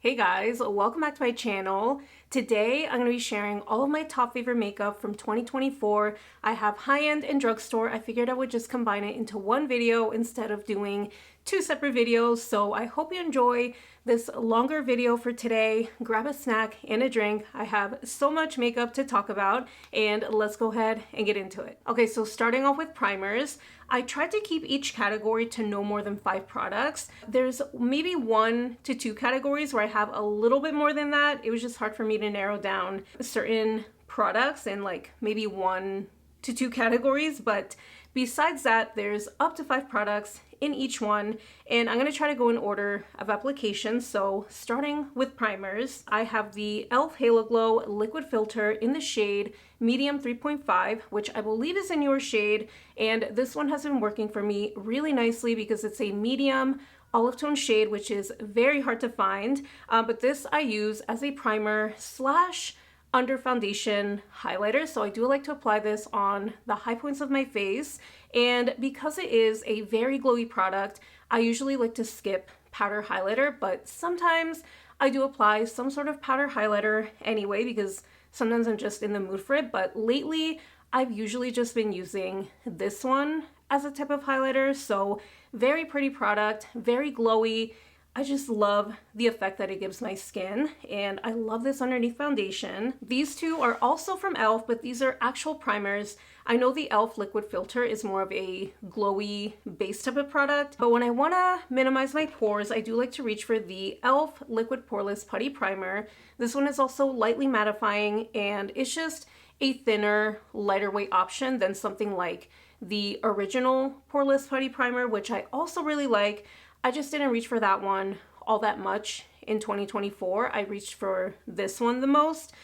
Hey guys, welcome back to my channel. Today I'm going to be sharing all of my top favorite makeup from 2024. I have high-end and drugstore. I figured I would just combine it into one video instead of doing two separate videos. So I hope you enjoy this longer video for today. Grab a snack and a drink. I have so much makeup to talk about and let's go ahead and get into it. Okay, so starting off with primers. I tried to keep each category to no more than 5 products. There's maybe 1 to 2 categories where I have a little bit more than that. It was just hard for me to narrow down certain products in like maybe 1 to 2 categories, but besides that, there's up to 5 products in each one, and I'm going to try to go in order of application. So starting with primers, I have the e.l.f. Halo Glow Liquid Filter in the shade Medium 3.5, which I believe is in your shade, and this one has been working for me really nicely because it's a medium olive tone shade, which is very hard to find, but this I use as a primer slash under foundation highlighter. So I do like to apply this on the high points of my face, and because it is a very glowy product, I usually like to skip powder highlighter, but sometimes I do apply some sort of powder highlighter anyway because sometimes I'm just in the mood for it. But lately I've usually just been using this one as a type of highlighter. So very pretty product, very glowy. I just love the effect that it gives my skin, and I love this underneath foundation. These two are also from e.l.f., but these are actual primers. I know the e.l.f. liquid filter is more of a glowy base type of product, but when I want to minimize my pores, I do like to reach for the e.l.f. liquid poreless putty primer. This one is also lightly mattifying, and it's just a thinner, lighter weight option than something like the original poreless putty primer, which I also really like. I just didn't reach for that one all that much in 2024. I reached for this one the most.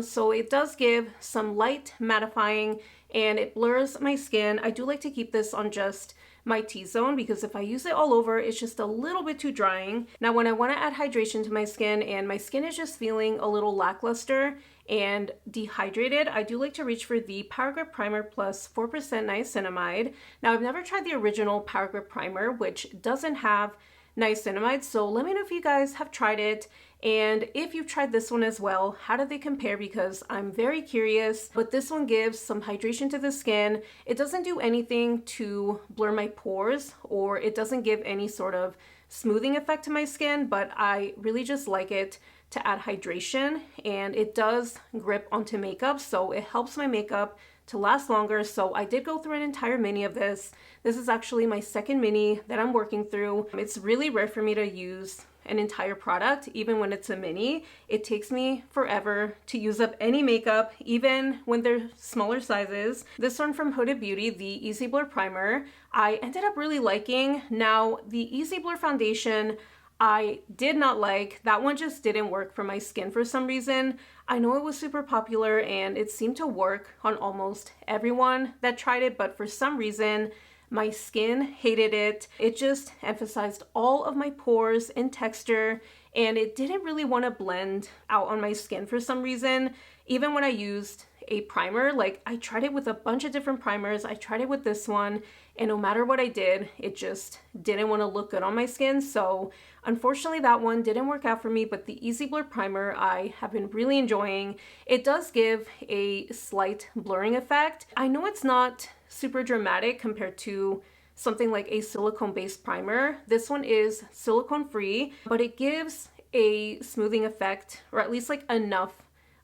So it does give some light mattifying and it blurs my skin. I do like to keep this on just my T-zone because if I use it all over, it's just a little bit too drying. Now, when I want to add hydration to my skin and my skin is just feeling a little lackluster and dehydrated, I do like to reach for the Power Grip Primer plus 4% niacinamide. Now, I've never tried the original Power Grip Primer, which doesn't have niacinamide, so let me know if you guys have tried it, and if you've tried this one as well, how do they compare? Because I'm very curious. But this one gives some hydration to the skin. It doesn't do anything to blur my pores, or it doesn't give any sort of smoothing effect to my skin, but I really just like it to add hydration, and it does grip onto makeup, so it helps my makeup to last longer. So I did go through an entire mini of this. This is actually my second mini that I'm working through. It's really rare for me to use an entire product, even when it's a mini. It takes me forever to use up any makeup, even when they're smaller sizes. This one from Huda Beauty, the Easy Blur Primer, I ended up really liking. Now, the Easy Blur Foundation, I did not like. That one just didn't work for my skin for some reason. I know it was super popular and it seemed to work on almost everyone that tried it, but for some reason, my skin hated it. It just emphasized all of my pores and texture, and it didn't really want to blend out on my skin for some reason. Even when I used a primer, like I tried it with a bunch of different primers. I tried it with this one, and no matter what I did, it just didn't want to look good on my skin. So unfortunately, that one didn't work out for me, but the Easy Blur Primer I have been really enjoying. It does give a slight blurring effect. I know it's not super dramatic compared to something like a silicone-based primer. This one is silicone-free, but it gives a smoothing effect, or at least like enough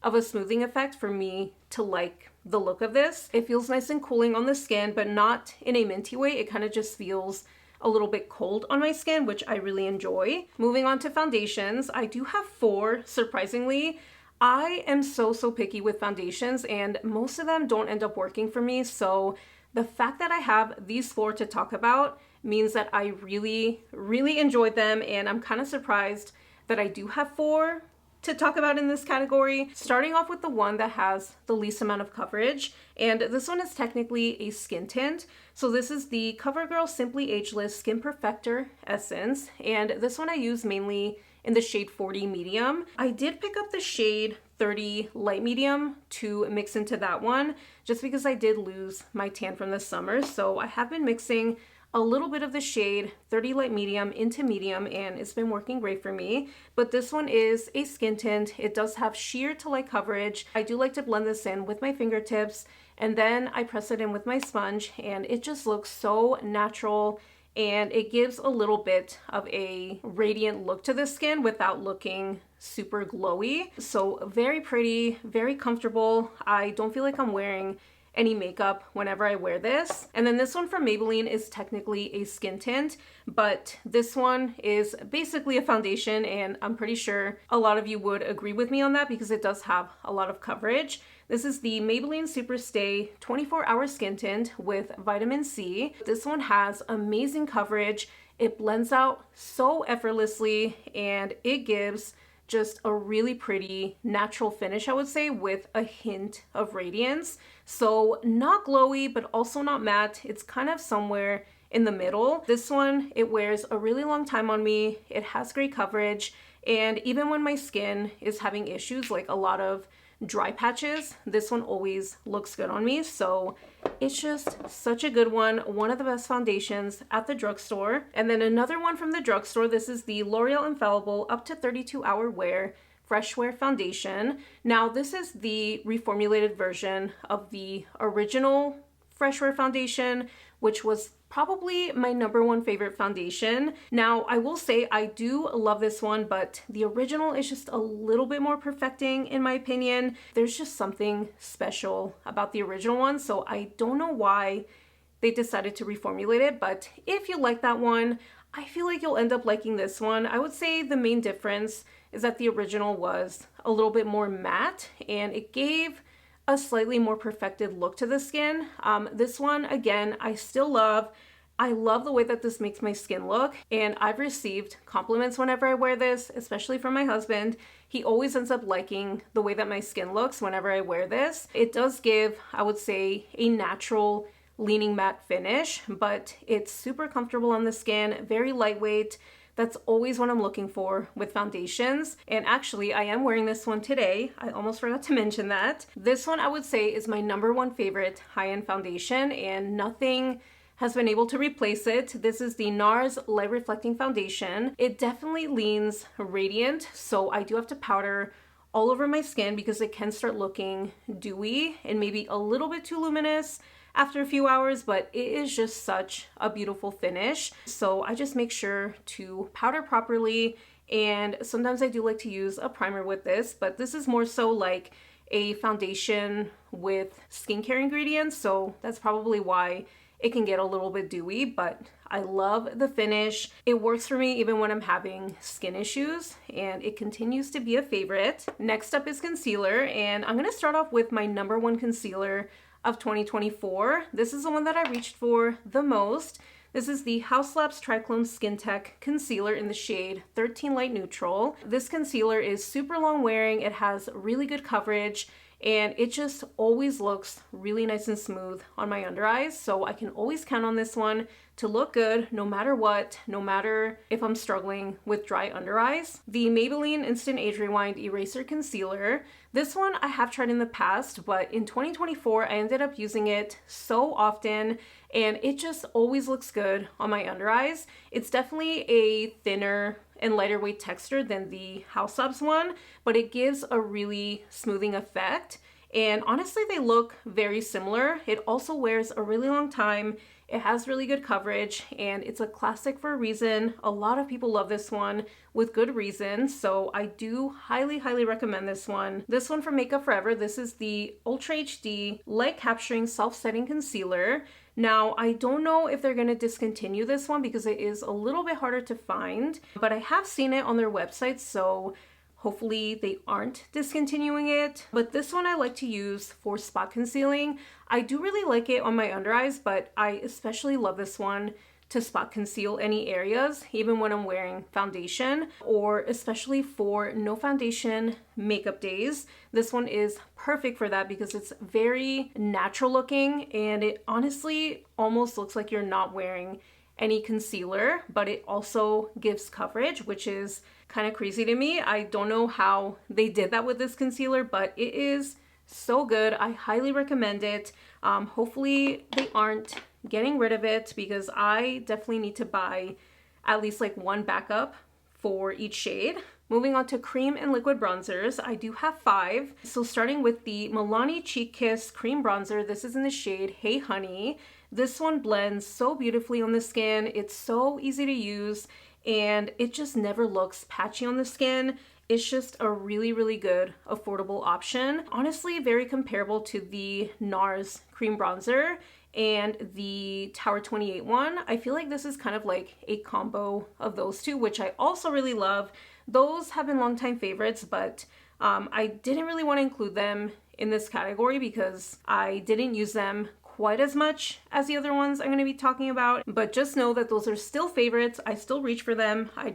of a smoothing effect for me to like the look of this. It feels nice and cooling on the skin, but not in a minty way. It kind of just feels a little bit cold on my skin, which I really enjoy. Moving on to foundations, I do have 4, surprisingly. I am so picky with foundations, and most of them don't end up working for me. So the fact that I have these 4 to talk about means that I really enjoyed them, and I'm kind of surprised that I do have 4 to talk about in this category. Starting off with the one that has the least amount of coverage, and this one is technically a skin tint. So this is the Covergirl Simply Ageless Skin Perfector Essence, and this one I use mainly in the shade 40 medium. I did pick up the shade 30 light medium to mix into that one just because I did lose my tan from the summer, so I have been mixing a little bit of the shade 30 Light Medium into medium, and it's been working great for me. But this one is a skin tint. It does have sheer to light coverage. I do like to blend this in with my fingertips, and then I press it in with my sponge, and it just looks so natural, and it gives a little bit of a radiant look to the skin without looking super glowy. So very pretty, very comfortable. I don't feel like I'm wearing any makeup whenever I wear this. And then this one from Maybelline is technically a skin tint, but this one is basically a foundation, and I'm pretty sure a lot of you would agree with me on that because it does have a lot of coverage. This is the Maybelline Super Stay 24-Hour Skin Tint with Vitamin C. This one has amazing coverage. It blends out so effortlessly, and it gives just a really pretty natural finish, I would say, with a hint of radiance. So not glowy, but also not matte. It's kind of somewhere in the middle. This one, it wears a really long time on me. It has great coverage. And even when my skin is having issues, like a lot of dry patches, this one always looks good on me. So it's just such a good one of the best foundations at the drugstore. And then another one from the drugstore, this is the L'Oreal Infallible up to 32-hour wear fresh wear foundation. Now this is the reformulated version of the original fresh wear foundation, which was probably my #1 favorite foundation. Now, I will say I do love this one, but the original is just a little bit more perfecting in my opinion. There's just something special about the original one, so I don't know why they decided to reformulate it, but if you like that one, I feel like you'll end up liking this one. I would say the main difference is that the original was a little bit more matte, and it gave a slightly more perfected look to the skin. This one, again, I still love. I love the way that this makes my skin look, and I've received compliments whenever I wear this, especially from my husband. He always ends up liking the way that my skin looks whenever I wear this. It does give, I would say, a natural leaning matte finish, but it's super comfortable on the skin, very lightweight. That's always what I'm looking for with foundations. And actually, I am wearing this one today. I almost forgot to mention that. This one I would say is my #1 favorite high-end foundation, and nothing has been able to replace it. This is the Nars Light Reflecting Foundation. It definitely leans radiant, so I do have to powder all over my skin because it can start looking dewy and maybe a little bit too luminous after a few hours, but it is just such a beautiful finish. So I just make sure to powder properly, and sometimes I do like to use a primer with this, but this is more so like a foundation with skincare ingredients, so that's probably why it can get a little bit dewy, but I love the finish. It works for me even when I'm having skin issues, and it continues to be a favorite. Next up is concealer, and I'm gonna start off with my #1 concealer of 2024. This is the one that I reached for the most. This is the Haus Triclone Skin Tech Concealer in the shade 13 Light Neutral. This concealer is super long wearing, it has really good coverage, and it just always looks really nice and smooth on my under eyes, so I can always count on this one to look good no matter what, no matter if I'm struggling with dry under eyes. The Maybelline Instant Age Rewind Eraser Concealer. This one I have tried in the past, but in 2024 I ended up using it so often, and it just always looks good on my under eyes. It's definitely a thinner and lighter weight texture than the Haus one, but it gives a really smoothing effect. And honestly, they look very similar. It also wears a really long time. It has really good coverage, and it's a classic for a reason. A lot of people love this one with good reason, so I do highly, highly recommend this one. This one from Makeup Forever, this is the Ultra HD Light Capturing Self-Setting Concealer. Now, I don't know if they're gonna discontinue this one because it is a little bit harder to find, but I have seen it on their website, so hopefully they aren't discontinuing it. But this one I like to use for spot concealing. I do really like it on my under eyes, but I especially love this one to spot conceal any areas, even when I'm wearing foundation, or especially for no foundation makeup days. This one is perfect for that because it's very natural looking, and it honestly almost looks like you're not wearing any concealer, but it also gives coverage, which is kind of crazy to me. I don't know how they did that with this concealer, but it is so good. I highly recommend it. Hopefully they aren't getting rid of it because I definitely need to buy at least like one backup for each shade. Moving on to cream and liquid bronzers, I do have 5. So starting with the Milani Cheek Kiss Cream Bronzer, this is in the shade Hey Honey. This one blends so beautifully on the skin. It's so easy to use and it just never looks patchy on the skin. It's just a really, really good, affordable option. Honestly, very comparable to the Nars Cream Bronzer and the Tower 28 one. I feel like this is kind of like a combo of those two, which I also really love. Those have been longtime favorites, but I didn't really want to include them in this category because I didn't use them quite as much as the other ones I'm going to be talking about. But just know that those are still favorites. I still reach for them. I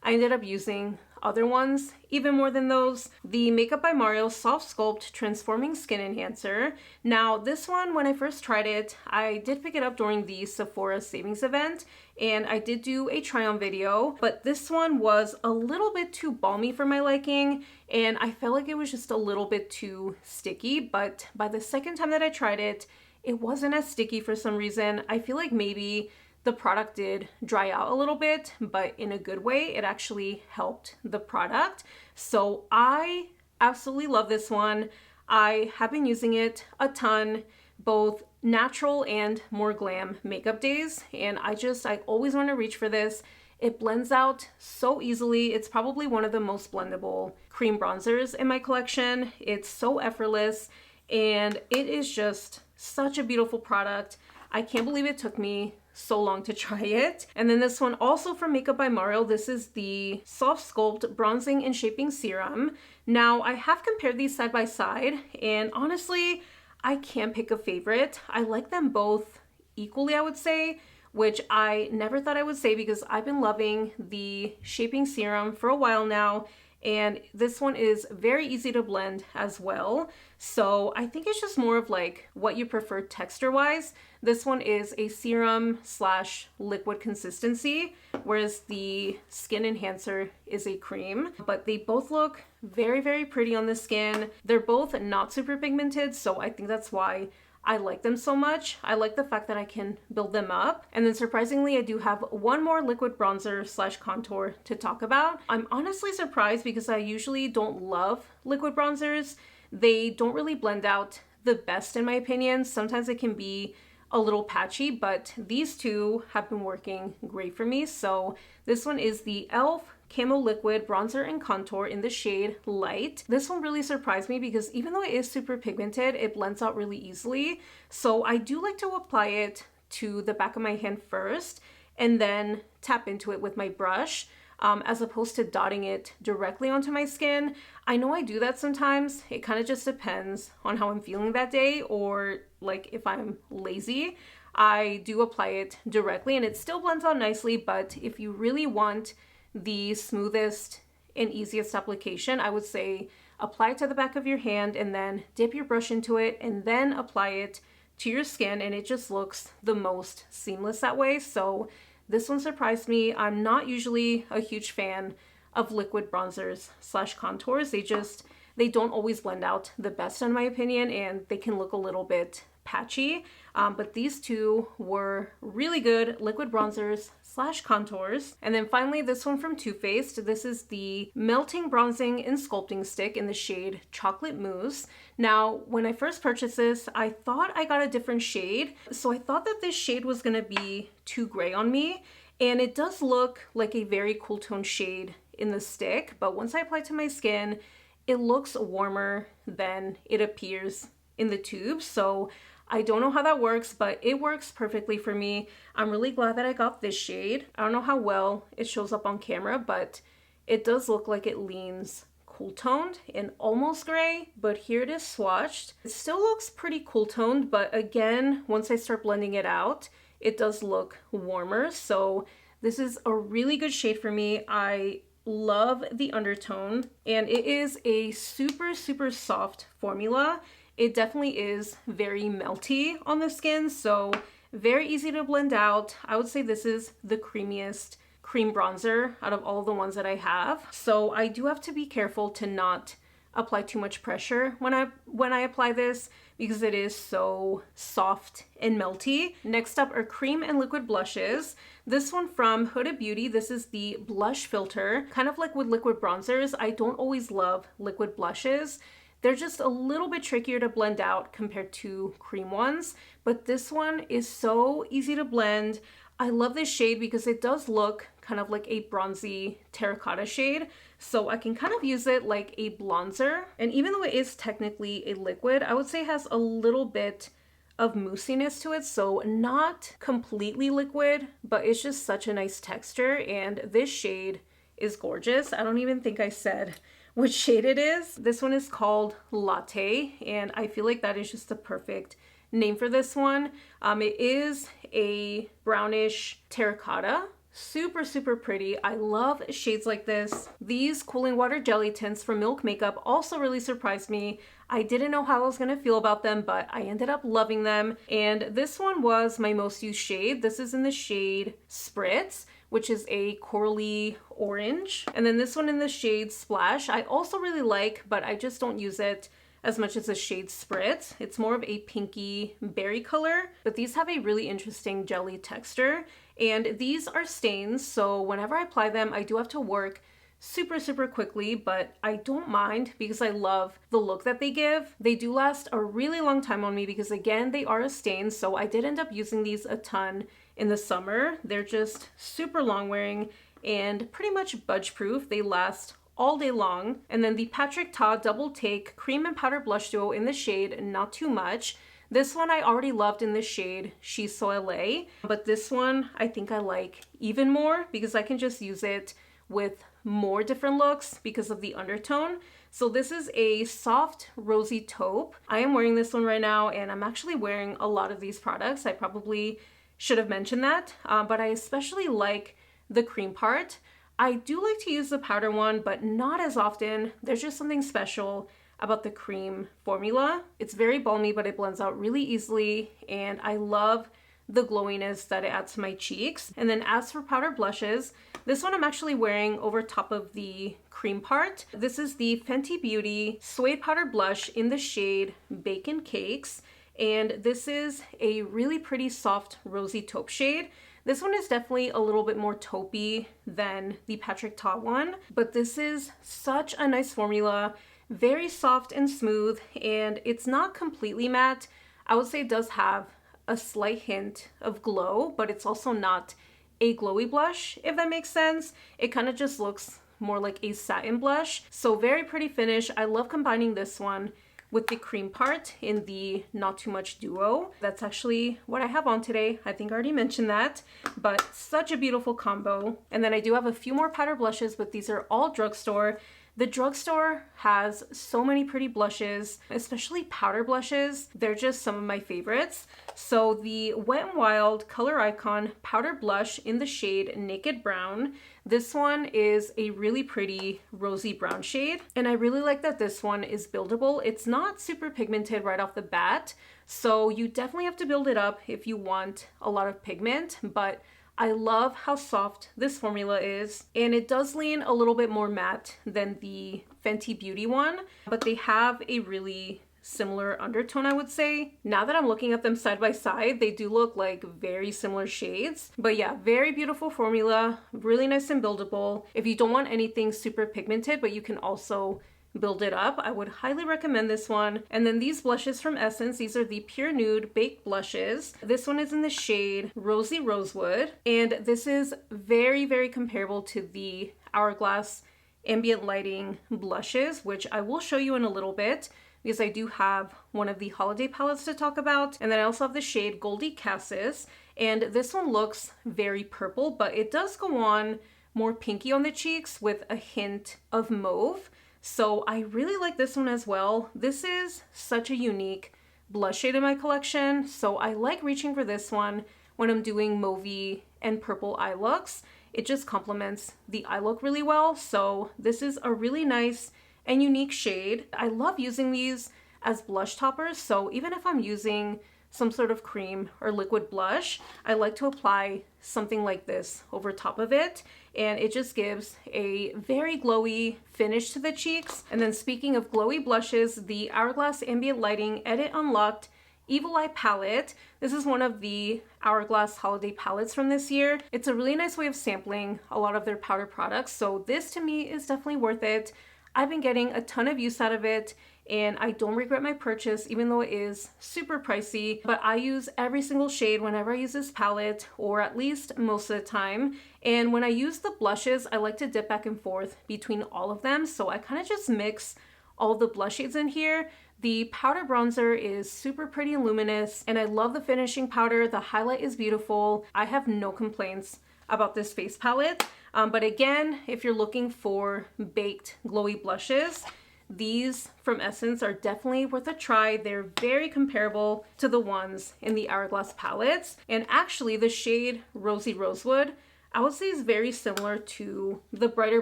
ended up using other ones even more than those. The Makeup by Mario Soft Sculpt Transforming Skin Enhancer. Now this one, when I first tried it, I did pick it up during the Sephora savings event and I did do a try on video, but this one was a little bit too balmy for my liking and I felt like it was just a little bit too sticky. But by the second time that I tried it, it wasn't as sticky for some reason. I feel like maybe the product did dry out a little bit, but in a good way. It actually helped the product. So I absolutely love this one. I have been using it a ton, both natural and more glam makeup days. And I always want to reach for this. It blends out so easily. It's probably one of the most blendable cream bronzers in my collection. It's so effortless and it is just such a beautiful product. I can't believe it took me so long to try it. And then this one also from Makeup by Mario, this is the Soft Sculpt Bronzing and Shaping Serum. Now I have compared these side by side and honestly, I can't pick a favorite. I like them both equally, I would say, which I never thought I would say because I've been loving the Shaping Serum for a while now. And this one is very easy to blend as well. So I think it's just more of like what you prefer texture wise. This one is a serum / liquid consistency, whereas the skin enhancer is a cream, but they both look very, very pretty on the skin. They're both not super pigmented, so I think that's why I like them so much. I like the fact that I can build them up. And then surprisingly, I do have one more liquid bronzer / contour to talk about. I'm honestly surprised because I usually don't love liquid bronzers. They don't really blend out the best in my opinion. Sometimes it can be a little patchy, but these two have been working great for me. So this one is the e.l.f. Camo Liquid Bronzer and Contour in the shade Light. This one really surprised me because even though it is super pigmented, it blends out really easily. So I do like to apply it to the back of my hand first and then tap into it with my brush, as opposed to dotting it directly onto my skin. I know I do that sometimes. It kind of just depends on how I'm feeling that day, or like if I'm lazy, I do apply it directly and it still blends out nicely. But if you really want the smoothest and easiest application, I would say apply it to the back of your hand and then dip your brush into it and then apply it to your skin, and it just looks the most seamless that way. So this one surprised me. I'm not usually a huge fan of liquid bronzers / contours. They don't always blend out the best in my opinion, and they can look a little bit patchy. But these two were really good liquid bronzers / contours. And then finally, this one from Too Faced. This is the Melting Bronzing and Sculpting Stick in the shade Chocolate Mousse. Now, when I first purchased this, I thought I got a different shade. So I thought that this shade was gonna be too gray on me. And it does look like a very cool tone shade in the stick. But once I apply it to my skin, it looks warmer than it appears in the tube. So I don't know how that works, but it works perfectly for me. I'm really glad that I got this shade. I don't know how well it shows up on camera, but it does look like it leans cool toned and almost gray, but here it is swatched. It still looks pretty cool toned, but again, once I start blending it out, it does look warmer. So this is a really good shade for me. I love the undertone, and it is a super, super soft formula. It definitely is very melty on the skin, so very easy to blend out. I would say this is the creamiest cream bronzer out of all of the ones that I have. So I do have to be careful to not apply too much pressure when I apply this because it is so soft and melty. Next up are cream and liquid blushes. This one from Huda Beauty. This is the blush filter. Kind of like with liquid bronzers, I don't always love liquid blushes. They're just a little bit trickier to blend out compared to cream ones, but this one is so easy to blend. I love this shade because it does look kind of like a bronzy terracotta shade, so I can kind of use it like a bronzer. And even though it is technically a liquid, I would say it has a little bit of moussiness to it, so not completely liquid, but it's just such a nice texture, and this shade is gorgeous. I don't even think I said which shade it is. This one is called Latte, and I feel like that is just the perfect name for this one. It is a brownish terracotta. Super, super pretty. I love shades like this. These cooling water jelly tints from Milk Makeup also really surprised me. I didn't know how I was gonna feel about them, but I ended up loving them. And this one was my most used shade. This is in the shade Spritz, which is a corally orange. And then this one in the shade Splash, I also really like, but I just don't use it as much as the shade Spritz. It's more of a pinky berry color, but these have a really interesting jelly texture. And these are stains, so whenever I apply them, I do have to work super, super quickly, but I don't mind because I love the look that they give. They do last a really long time on me because, again, they are a stain, so I did end up using these a ton in the summer. They're just super long wearing and pretty much budge proof. They last all day long. And then the Patrick Ta Double Take Cream and Powder Blush Duo in the shade Not Too Much. This one I already loved in the shade She's So LA, but this one I think I like even more because I can just use it with more different looks because of the undertone. So this is a soft rosy taupe. I am wearing this one right now, and I'm actually wearing a lot of these products. I probably should have mentioned that, but I especially like the cream part. I do like to use the powder one, but not as often. There's just something special about the cream formula. It's very balmy, but it blends out really easily, and I love the glowiness that it adds to my cheeks. And then as for powder blushes, this one I'm actually wearing over top of the cream part. This is the Fenty Beauty Suede Powder Blush in the shade Bacon Cakes, and this is a really pretty soft rosy taupe shade. This one is definitely a little bit more taupey than the Patrick Ta one, but this is such a nice formula. Very soft and smooth, and it's not completely matte. I would say it does have a slight hint of glow, but it's also not a glowy blush, if that makes sense. It kind of just looks more like a satin blush. So very pretty finish. I love combining this one with the cream part in the Not Too Much duo. That's actually what I have on today. I think I already mentioned that, but such a beautiful combo. And then I do have a few more powder blushes, but these are all Drugstore. The Drugstore has so many pretty blushes, especially powder blushes. They're just some of my favorites. So the Wet n Wild Color Icon Powder Blush in the shade Naked Brown. This one is a really pretty rosy brown shade, and I really like that this one is buildable. It's not super pigmented right off the bat, so you definitely have to build it up if you want a lot of pigment, but I love how soft this formula is, and it does lean a little bit more matte than the Fenty Beauty one, but they have a really similar undertone, I would say. Now that I'm looking at them side by side, they do look like very similar shades. But yeah, very beautiful formula, really nice and buildable. If you don't want anything super pigmented, but you can also build it up, I would highly recommend this one. And then these blushes from Essence, these are the Pure Nude Baked Blushes. This one is in the shade Rosy Rosewood, and this is very, very comparable to the Hourglass Ambient Lighting blushes, which I will show you in a little bit because I do have one of the holiday palettes to talk about. And then I also have the shade Goldie Cassis, and this one looks very purple, but it does go on more pinky on the cheeks with a hint of mauve. So I really like this one as well. This is such a unique blush shade in my collection, so I like reaching for this one when I'm doing mauvey and purple eye looks. It just complements the eye look really well, so this is a really nice and unique shade. I love using these as blush toppers, so even if I'm using some sort of cream or liquid blush, I like to apply something like this over top of it. and it just gives a very glowy finish to the cheeks. And then speaking of glowy blushes, the Hourglass Ambient Lighting Edit Unlocked Evil Eye palette. This is one of the Hourglass holiday palettes from this year. It's a really nice way of sampling a lot of their powder products, so this to me is definitely worth it. I've been getting a ton of use out of it, and I don't regret my purchase, even though it is super pricey. But I use every single shade whenever I use this palette, or at least most of the time. And when I use the blushes, I like to dip back and forth between all of them, so I kind of just mix all the blush shades in here. The powder bronzer is super pretty and luminous, and I love the finishing powder. The highlight is beautiful. I have no complaints about this face palette. But again, if you're looking for baked glowy blushes, these from Essence are definitely worth a try. They're very comparable to the ones in the Hourglass palettes. And actually the shade Rosy Rosewood, I would say, is very similar to the brighter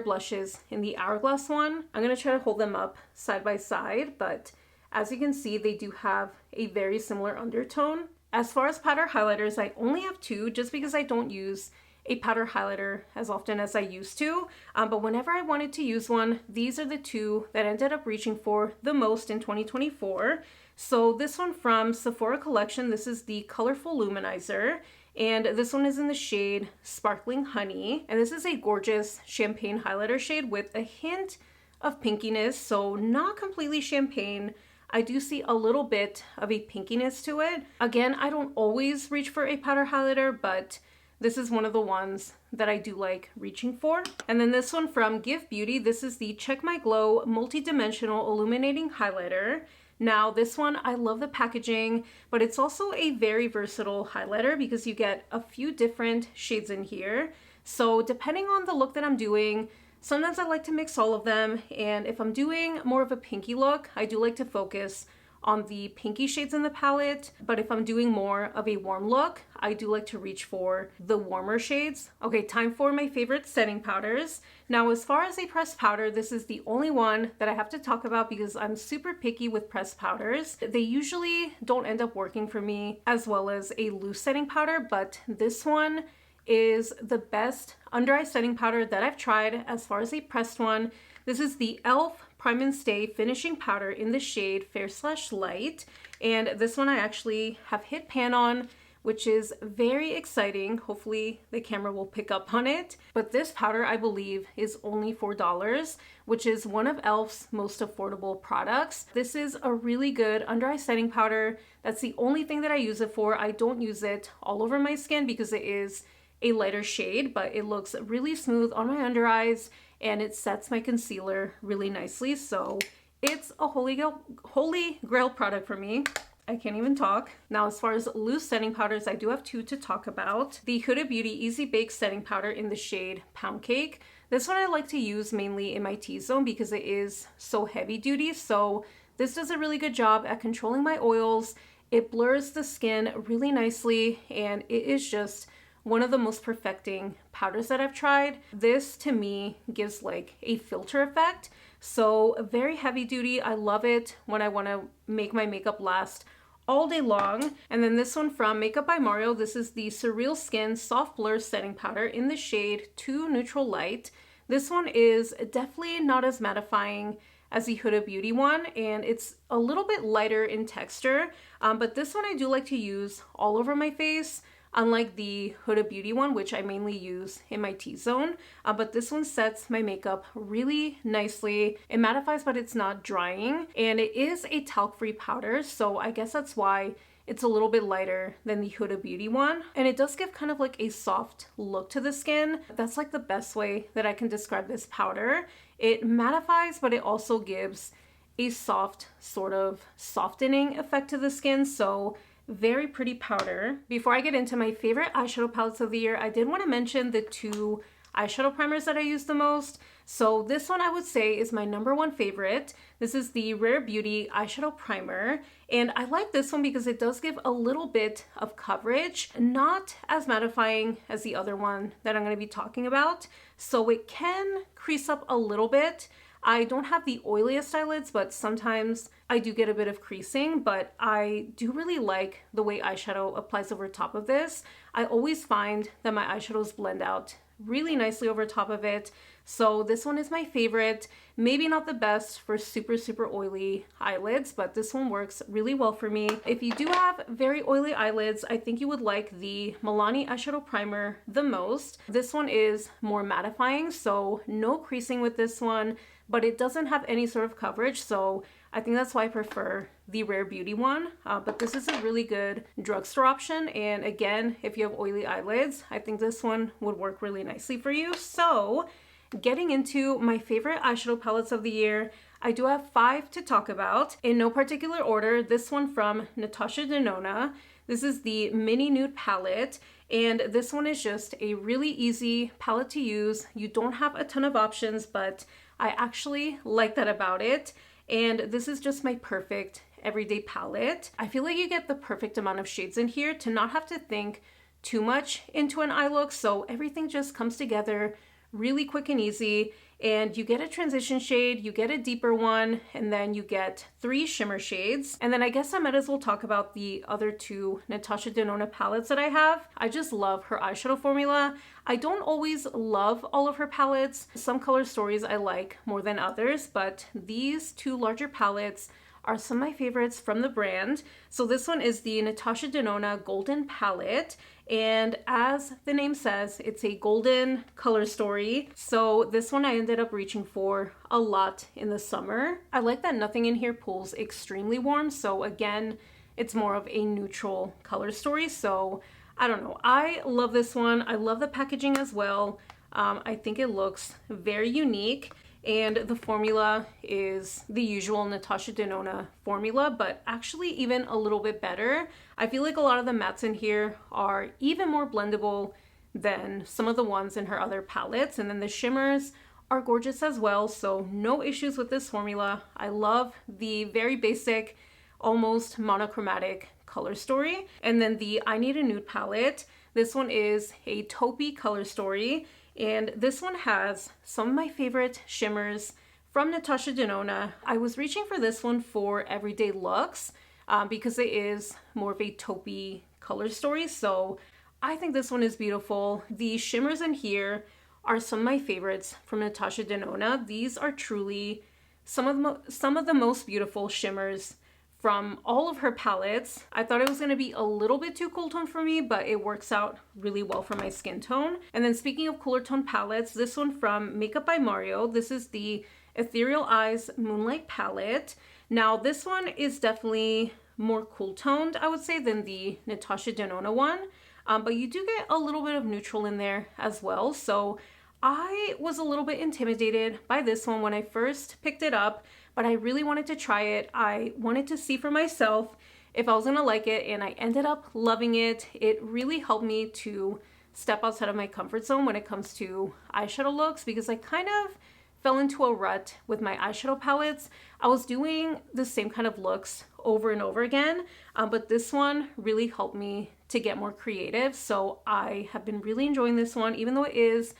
blushes in the Hourglass one. I'm gonna try to hold them up side by side, but as you can see, they do have a very similar undertone. As far as powder highlighters, I only have two just because I don't use a powder highlighter as often as I used to, but whenever I wanted to use one, these are the two that I ended up reaching for the most in 2024. So this one from Sephora Collection, this is the Colorful Luminizer, and this one is in the shade Sparkling Honey, and this is a gorgeous champagne highlighter shade with a hint of pinkiness, so not completely champagne. I do see a little bit of a pinkiness to it. Again, I don't always reach for a powder highlighter, but this is one of the ones that I do like reaching for. And then this one from Give Beauty, this is the Check My Glow Multi-Dimensional Illuminating Highlighter. Now this one, I love the packaging, but it's also a very versatile highlighter because you get a few different shades in here. So depending on the look that I'm doing, sometimes I like to mix all of them. And if I'm doing more of a pinky look, I do like to focus on the pinky shades in the palette. But if I'm doing more of a warm look, I do like to reach for the warmer shades. Okay, time for my favorite setting powders. Now, as far as a pressed powder, this is the only one that I have to talk about because I'm super picky with pressed powders. They usually don't end up working for me as well as a loose setting powder, but this one is the best under eye setting powder that I've tried as far as a pressed one. This is the e.l.f. Prime and Stay Finishing Powder in the shade Fair/Light. And this one I actually have hit pan on, which is very exciting. Hopefully the camera will pick up on it. But this powder, I believe, is only $4, which is one of e.l.f.'s most affordable products. This is a really good under eye setting powder. That's the only thing that I use it for. I don't use it all over my skin because it is a lighter shade, but it looks really smooth on my under eyes and it sets my concealer really nicely. So it's a holy grail product for me. I can't even talk. Now, as far as loose setting powders, I do have two to talk about. The Huda Beauty Easy Bake Setting Powder in the shade Pound Cake. This one I like to use mainly in my T-zone because it is so heavy duty. So this does a really good job at controlling my oils. It blurs the skin really nicely, and it is just one of the most perfecting powders that I've tried. This to me gives like a filter effect. So very heavy duty. I love it when I want to make my makeup last all day long. And then this one from Makeup by Mario. This is the Surreal Skin Soft Blur Setting Powder in the shade Too Neutral Light. This one is definitely not as mattifying as the Huda Beauty one, and it's a little bit lighter in texture. But this one I do like to use all over my face, unlike the Huda Beauty one, which I mainly use in my T-zone. But this one sets my makeup really nicely. It mattifies, but it's not drying. And it is a talc-free powder, so I guess that's why it's a little bit lighter than the Huda Beauty one. And it does give kind of like a soft look to the skin. That's like the best way that I can describe this powder. It mattifies, but it also gives a soft sort of softening effect to the skin. So very pretty powder. Before I get into my favorite eyeshadow palettes of the year, I did want to mention the two eyeshadow primers that I use the most. So this one I would say is my #1 favorite. This is the Rare Beauty eyeshadow primer, and I like this one because it does give a little bit of coverage, not as mattifying as the other one that I'm going to be talking about. So it can crease up a little bit. I don't have the oiliest eyelids, but sometimes I do get a bit of creasing, but I do really like the way eyeshadow applies over top of this. I always find that my eyeshadows blend out really nicely over top of it. So this one is my favorite. Maybe not the best for super, super oily eyelids, but this one works really well for me. If you do have very oily eyelids, I think you would like the Milani eyeshadow primer the most. This one is more mattifying, so no creasing with this one, but it doesn't have any sort of coverage, so I think that's why I prefer the Rare Beauty one. But this is a really good drugstore option, and again, if you have oily eyelids, I think this one would work really nicely for you. So getting into my favorite eyeshadow palettes of the year, I do have 5 to talk about. In no particular order, this one from Natasha Denona. This is the Mini Nude palette, and this one is just a really easy palette to use. You don't have a ton of options, but I actually like that about it. And this is just my perfect everyday palette. I feel like you get the perfect amount of shades in here to not have to think too much into an eye look, so everything just comes together really quick and easy, and you get a transition shade, you get a deeper one, and then you get 3 shimmer shades. And then I guess I might as well talk about the other 2 Natasha Denona palettes that I have. I just love her eyeshadow formula. I don't always love all of her palettes. Some color stories I like more than others, but these 2 larger palettes are some of my favorites from the brand. So this one is the Natasha Denona Golden Palette, and as the name says, it's a golden color story. So this one I ended up reaching for a lot in the summer. I like that nothing in here pulls extremely warm, so again, it's more of a neutral color story. So I don't know, I love this one. I love the packaging as well. I think it looks very unique. And the formula is the usual Natasha Denona formula, but actually even a little bit better. I feel like a lot of the mattes in here are even more blendable than some of the ones in her other palettes. And then the shimmers are gorgeous as well, so no issues with this formula. I love the very basic, almost monochromatic color story. And then the I Need a Nude palette. This one is a taupey color story. And this one has some of my favorite shimmers from Natasha Denona. I was reaching for this one for everyday looks because it is more of a taupey color story. So I think this one is beautiful. The shimmers in here are some of my favorites from Natasha Denona. These are truly some of the most beautiful shimmers from all of her palettes. I thought it was going to be a little bit too cool tone for me, but it works out really well for my skin tone. And then speaking of cooler tone palettes, this one from Makeup by Mario. This is the Ethereal Eyes Moonlight palette. Now this one is definitely more cool toned, I would say, than the Natasha Denona one. But you do get a little bit of neutral in there as well. So I was a little bit intimidated by this one when I first picked it up, but I really wanted to try it. I wanted to see for myself if I was gonna like it, and I ended up loving it. It really helped me to step outside of my comfort zone when it comes to eyeshadow looks, because I kind of fell into a rut with my eyeshadow palettes. I was doing the same kind of looks over and over again, but this one really helped me to get more creative. So I have been really enjoying this one, even though it is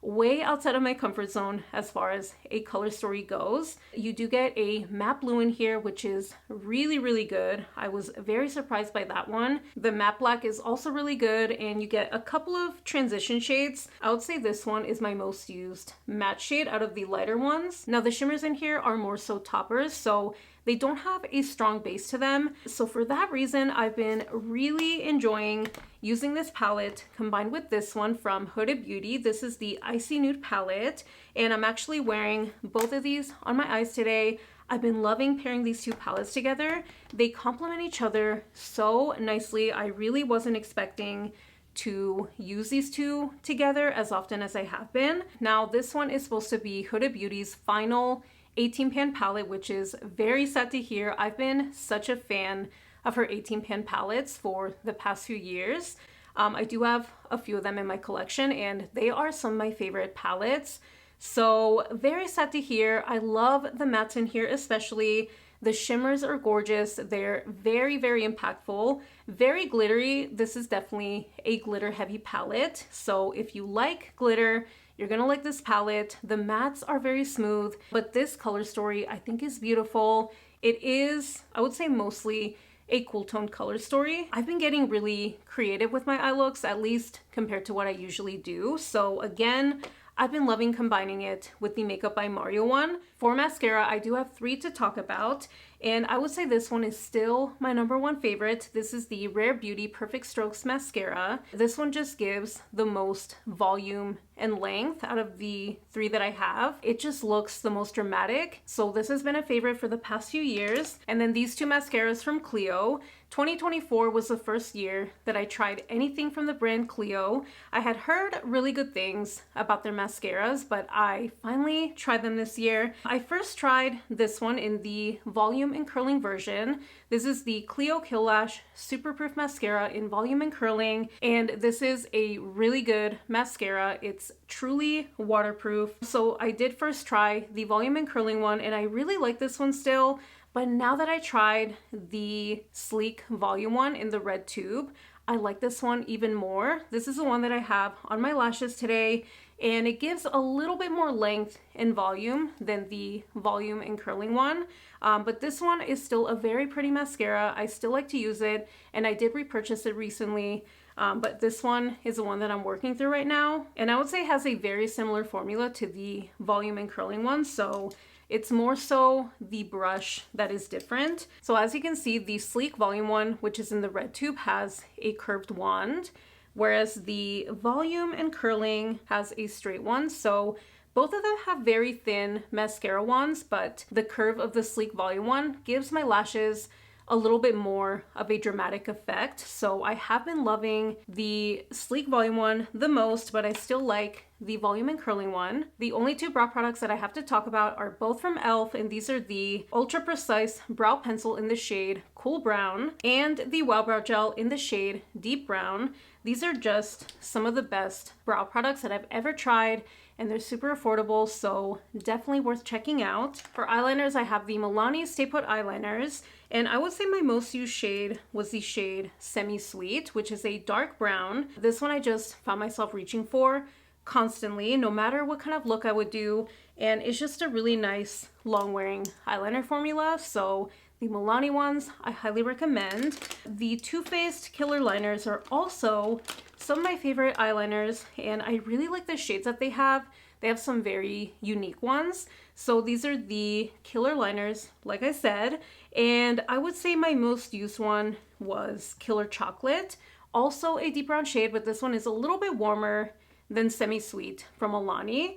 way outside of my comfort zone as far as a color story goes. You do get a matte blue in here, which is really, really good. I was very surprised by that one. The matte black is also really good, and you get a couple of transition shades. I would say this one is my most used matte shade out of the lighter ones. Now the shimmers in here are more so toppers, so they don't have a strong base to them. So for that reason, I've been really enjoying using this palette combined with this one from Huda Beauty. This is the Icy Nude palette, and I'm actually wearing both of these on my eyes today. I've been loving pairing these 2 palettes together. They complement each other so nicely. I really wasn't expecting to use these 2 together as often as I have been. Now this one is supposed to be Huda Beauty's final 18 pan palette, which is very sad to hear. I've been such a fan of her 18 pan palettes for the past few years. I do have a few of them in my collection, and they are some of my favorite palettes. So very sad to hear. I love the mattes in here, especially. The shimmers are gorgeous. They're very, very impactful, very glittery. This is definitely a glitter heavy palette. So if you like glitter, you're gonna like this palette. The mattes are very smooth, but this color story I think is beautiful. It is, I would say, mostly a cool tone color story. I've been getting really creative with my eye looks, at least compared to what I usually do. So again, I've been loving combining it with the Makeup by Mario one. For mascara, I do have 3 to talk about, and I would say this one is still my #1 favorite. This is the Rare Beauty Perfect Strokes Mascara. This one just gives the most volume and length out of the 3 that I have. It just looks the most dramatic. So this has been a favorite for the past few years. And then these 2 mascaras from Clio. 2024 was the first year that I tried anything from the brand Clio. I had heard really good things about their mascaras, but I finally tried them this year. I first tried this one in the volume and curling version. This is the Clio Kill Lash Super Proof Mascara in volume and curling, and this is a really good mascara. It's truly waterproof. So I did first try the volume and curling one, and I really like this one still. But now that I tried the sleek volume one in the red tube, I like this one even more. This is the one that I have on my lashes today, and it gives a little bit more length and volume than the volume and curling one. But this one is still a very pretty mascara. I still like to use it, and I did repurchase it recently. But this one is the one that I'm working through right now. And I would say it has a very similar formula to the volume and curling one. So it's more so the brush that is different. So as you can see, the sleek volume one, which is in the red tube, has a curved wand, whereas the volume and curling has a straight one. So both of them have very thin mascara wands, but the curve of the sleek volume one gives my lashes a little bit more of a dramatic effect. So I have been loving the sleek volume one the most, but I still like the volume and curling one. The only 2 brow products that I have to talk about are both from e.l.f, and these are the Ultra Precise Brow Pencil in the shade Cool Brown and the Wow Brow Gel in the shade Deep Brown. These are just some of the best brow products that I've ever tried, and they're super affordable, so definitely worth checking out. For eyeliners, I have the Milani Stay Put eyeliners, and I would say my most used shade was the shade Semi Sweet, which is a dark brown. This one I just found myself reaching for constantly, no matter what kind of look I would do, and it's just a really nice long wearing eyeliner formula. So the Milani ones I highly recommend. The Too Faced Killer liners are also some of my favorite eyeliners, and I really like the shades that they have. They have some very unique ones. So these are the Killer liners, like I said, and I would say my most used one was Killer Chocolate, also a deep brown shade, but this one is a little bit warmer than Semi Sweet from Milani.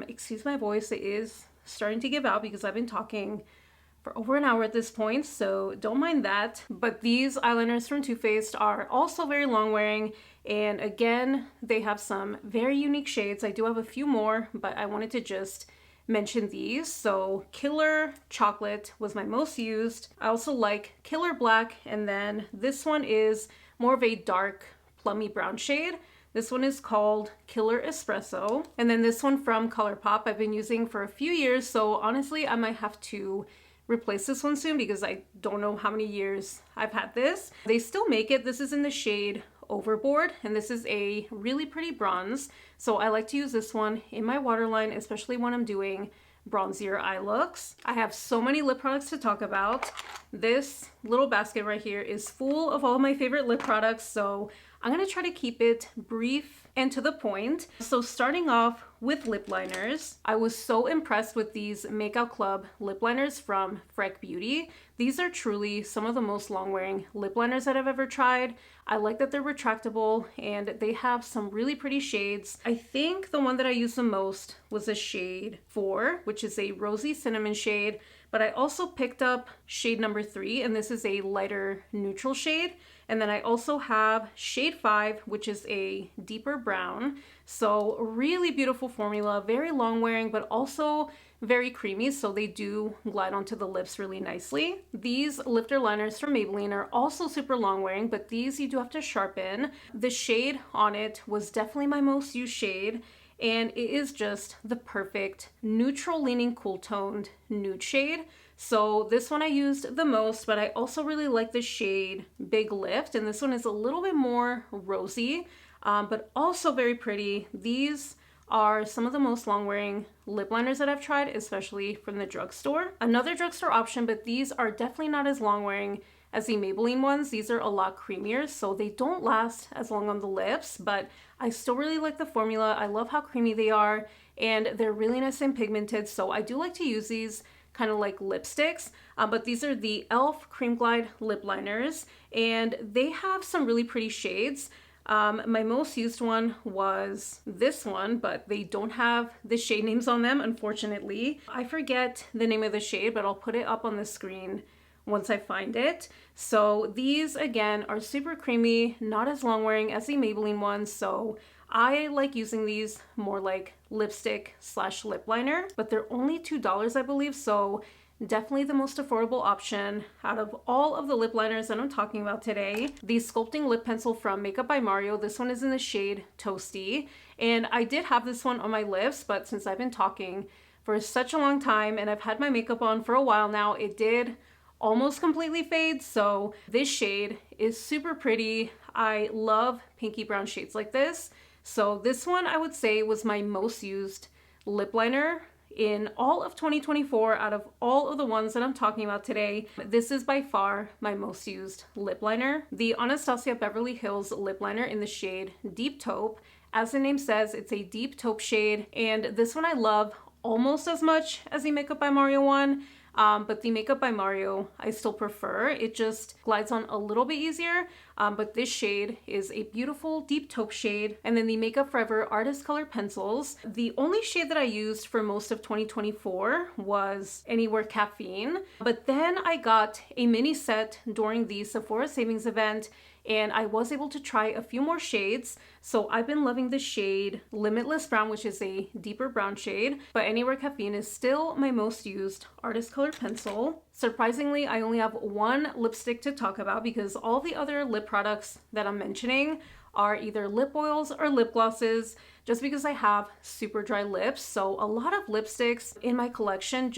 Excuse my voice, it is starting to give out because I've been talking for over an hour at this point, so don't mind that. But these eyeliners from Too Faced are also very long wearing, and again, they have some very unique shades. I do have a few more, but I wanted to just mention these. So Killer Chocolate was my most used. I also like Killer Black, and then this one is more of a dark plummy brown shade. This one is called Killer Espresso. And then this one from ColourPop I've been using for a few years, so honestly I might have to replace this one soon because I don't know how many years I've had this. They still make it. This is in the shade Overboard, and this is a really pretty bronze. So I like to use this one in my waterline, especially when I'm doing bronzier eye looks. I have so many lip products to talk about. This little basket right here is full of all of my favorite lip products, so I'm gonna try to keep it brief and to the point. So starting off with lip liners, I was so impressed with these Makeout Club lip liners from Freck Beauty. These are truly some of the most long-wearing lip liners that I've ever tried. I like that they're retractable and they have some really pretty shades. I think the one that I used the most was a shade 4, which is a rosy cinnamon shade, but I also picked up shade number 3, and this is a lighter neutral shade. And then I also have shade 5, which is a deeper brown. So really beautiful formula, very long wearing, but also very creamy, so they do glide onto the lips really nicely. These lifter liners from Maybelline are also super long wearing, but these you do have to sharpen. The shade on it was definitely my most used shade, and it is just the perfect neutral leaning cool toned nude shade. So this one I used the most, but I also really like the shade Big Lift, and this one is a little bit more rosy, but also very pretty. These are some of the most long-wearing lip liners that I've tried, especially from the drugstore. Another drugstore option, but these are definitely not as long-wearing, as the Maybelline ones. These are a lot creamier, so they don't last as long on the lips, but I still really like the formula. I love how creamy they are, and they're really nice and pigmented, so I do like to use these kind of like lipsticks. But these are the e.l.f. Cream Glide lip liners, and they have some really pretty shades. My most used one was this one, but they don't have the shade names on them, unfortunately. I forget the name of the shade, but I'll put it up on the screen once I find it. So these, again, are super creamy, not as long wearing as the Maybelline ones, so I like using these more like lipstick slash lip liner, but they're only $2, I believe, so definitely the most affordable option out of all of the lip liners that I'm talking about today. The Sculpting Lip Pencil from Makeup by Mario, this one is in the shade Toasty, and I did have this one on my lips, but since I've been talking for such a long time and I've had my makeup on for a while now, it did almost completely fade. So this shade is super pretty. I love pinky brown shades like this. So this one I would say was my most used lip liner in all of 2024 out of all of the ones that I'm talking about today. This is by far my most used lip liner. The Anastasia Beverly Hills lip liner in the shade Deep Taupe. As the name says, it's a deep taupe shade, and this one I love almost as much as the Makeup by Mario one. But the Makeup by Mario I still prefer. It just glides on a little bit easier, but this shade is a beautiful deep taupe shade. And then the Makeup Forever Artist Color Pencils. The only shade that I used for most of 2024 was Anywhere Caffeine, but then I got a mini set during the Sephora Savings event, and I was able to try a few more shades. So I've been loving the shade Limitless Brown, which is a deeper brown shade, but Anywhere Caffeine is still my most used artist color pencil. Surprisingly, I only have one lipstick to talk about because all the other lip products that I'm mentioning are either lip oils or lip glosses, just because I have super dry lips. So a lot of lipsticks in my collection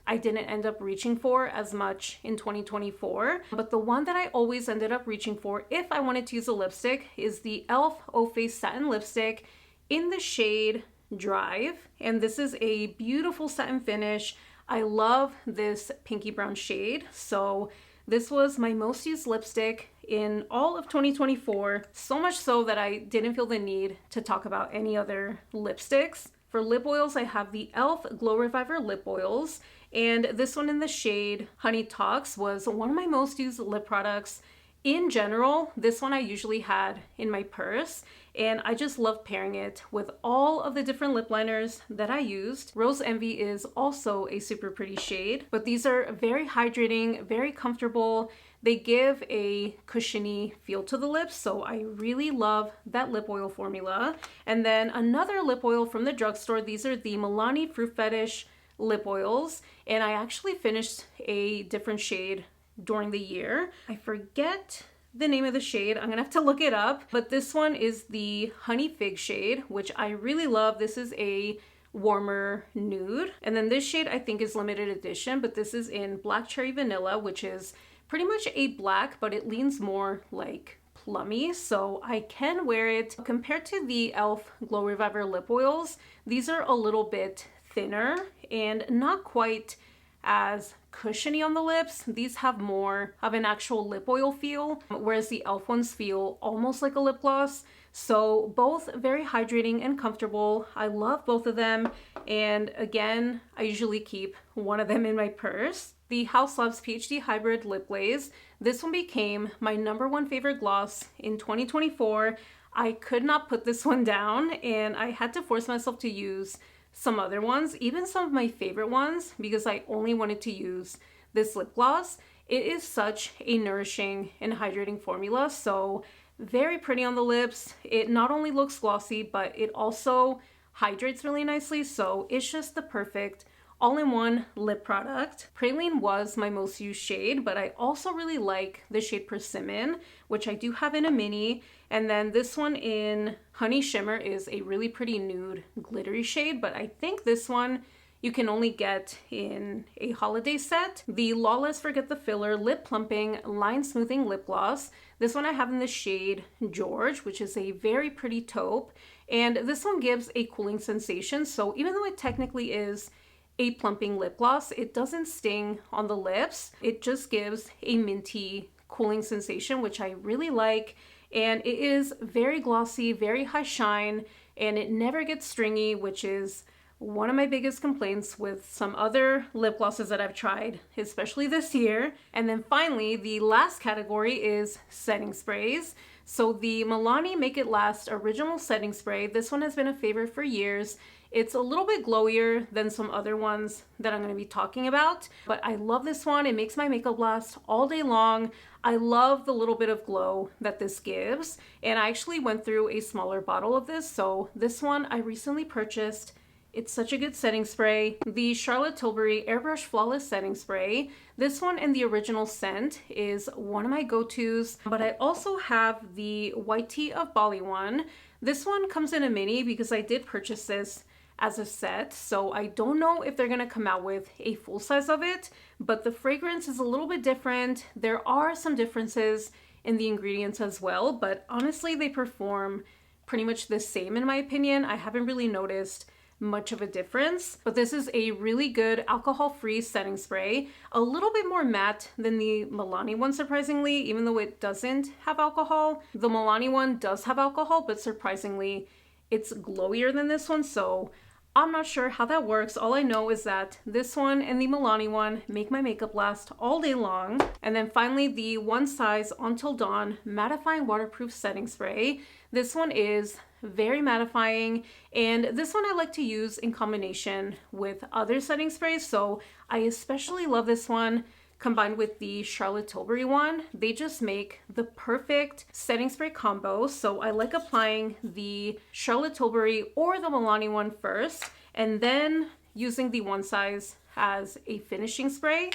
I didn't end up reaching for as much in 2024. But the one that I always ended up reaching for if I wanted to use a lipstick is the e.l.f. O Face Satin Lipstick in the shade Drive. And this is a beautiful satin finish. I love this pinky brown shade. So this was my most used lipstick in all of 2024, so much so that I didn't feel the need to talk about any other lipsticks. For lip oils, I have the e.l.f. Glow Reviver lip oils, and this one in the shade Honey Talks was one of my most used lip products. In general, this one I usually had in my purse, and I just love pairing it with all of the different lip liners that I used. Rose Envy is also a super pretty shade, but these are very hydrating, very comfortable. They give a cushiony feel to the lips, so I really love that lip oil formula. And then another lip oil from the drugstore, these are the Milani Fruit Fetish lip oils, and I actually finished a different shade during the year. I forget the name of the shade. I'm gonna have to look it up, but this one is the Honey Fig shade, which I really love. This is a warmer nude. And then this shade I think is limited edition, but this is in Black Cherry Vanilla, which is pretty much a black, but it leans more like plummy, so I can wear it. Compared to the e.l.f. Glow Reviver lip oils, these are a little bit thinner and not quite as cushiony on the lips. These have more of an actual lip oil feel, whereas the e.l.f. ones feel almost like a lip gloss. So both very hydrating and comfortable. I love both of them, and again, I usually keep one of them in my purse. The Haus Loves PhD Hybrid Lip Glaze. This one became my #1 favorite gloss in 2024. I could not put this one down, and I had to force myself to use some other ones, even some of my favorite ones, because I only wanted to use this lip gloss. It is such a nourishing and hydrating formula, so very pretty on the lips. It not only looks glossy, but it also hydrates really nicely, so it's just the perfect all-in-one lip product. Praline was my most used shade, but I also really like the shade Persimmon, which I do have in a mini. And then this one in Honey Shimmer is a really pretty nude glittery shade, but I think this one you can only get in a holiday set. The Lawless Forget the Filler Lip Plumping Line Smoothing Lip Gloss. This one I have in the shade George, which is a very pretty taupe. And this one gives a cooling sensation, so even though it technically is a plumping lip gloss, it doesn't sting on the lips. It just gives a minty cooling sensation, which I really like. And it is very glossy, very high shine, and it never gets stringy, which is one of my biggest complaints with some other lip glosses that I've tried, especially this year. And then finally, the last category is setting sprays. So the Milani Make It Last Original Setting Spray, this one has been a favorite for years. It's a little bit glowier than some other ones that I'm going to be talking about, but I love this one. It makes my makeup last all day long. I love the little bit of glow that this gives, and I actually went through a smaller bottle of this, so this one I recently purchased. It's such a good setting spray. The Charlotte Tilbury Airbrush Flawless Setting Spray. This one in the original scent is one of my go-tos, but I also have the White Tea of Bali one. This one comes in a mini because I did purchase this as a set, so I don't know if they're gonna come out with a full size of it, but the fragrance is a little bit different. There are some differences in the ingredients as well, but honestly they perform pretty much the same in my opinion. I haven't really noticed much of a difference, but this is a really good alcohol-free setting spray, a little bit more matte than the Milani one, surprisingly, even though it doesn't have alcohol. The Milani one does have alcohol, but surprisingly it's glowier than this one, so I'm not sure how that works. All I know is that this one and the Milani one make my makeup last all day long. And then finally, the One Size Until Dawn Mattifying Waterproof Setting Spray. This one is very mattifying, and this one I like to use in combination with other setting sprays, so I especially love this one combined with the Charlotte Tilbury one. They just make the perfect setting spray combo, so I like applying the Charlotte Tilbury or the Milani one first, and then using the One Size as a finishing spray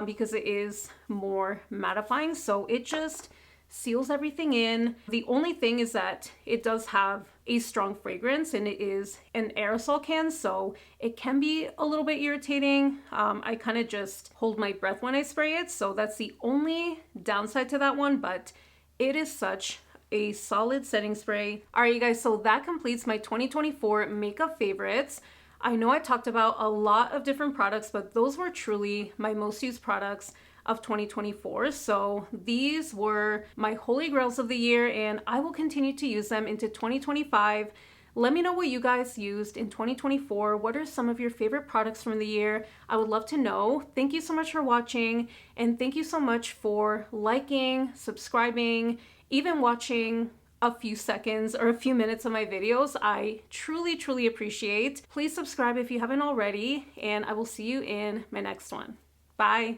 because it is more mattifying, so it just seals everything in. The only thing is that it does have a strong fragrance, and it is an aerosol can, so it can be a little bit irritating. I kind of just hold my breath when I spray it, so that's the only downside to that one, but it is such a solid setting spray. All right, you guys, so that completes my 2024 makeup favorites. I know I talked about a lot of different products, but those were truly my most used products of 2024. So these were my holy grails of the year, and I will continue to use them into 2025. Let me know what you guys used in 2024. What are some of your favorite products from the year? I would love to know. Thank you so much for watching, and thank you so much for liking, subscribing, even watching a few seconds or a few minutes of my videos. I truly, truly appreciate. Please subscribe if you haven't already, and I will see you in my next one. Bye.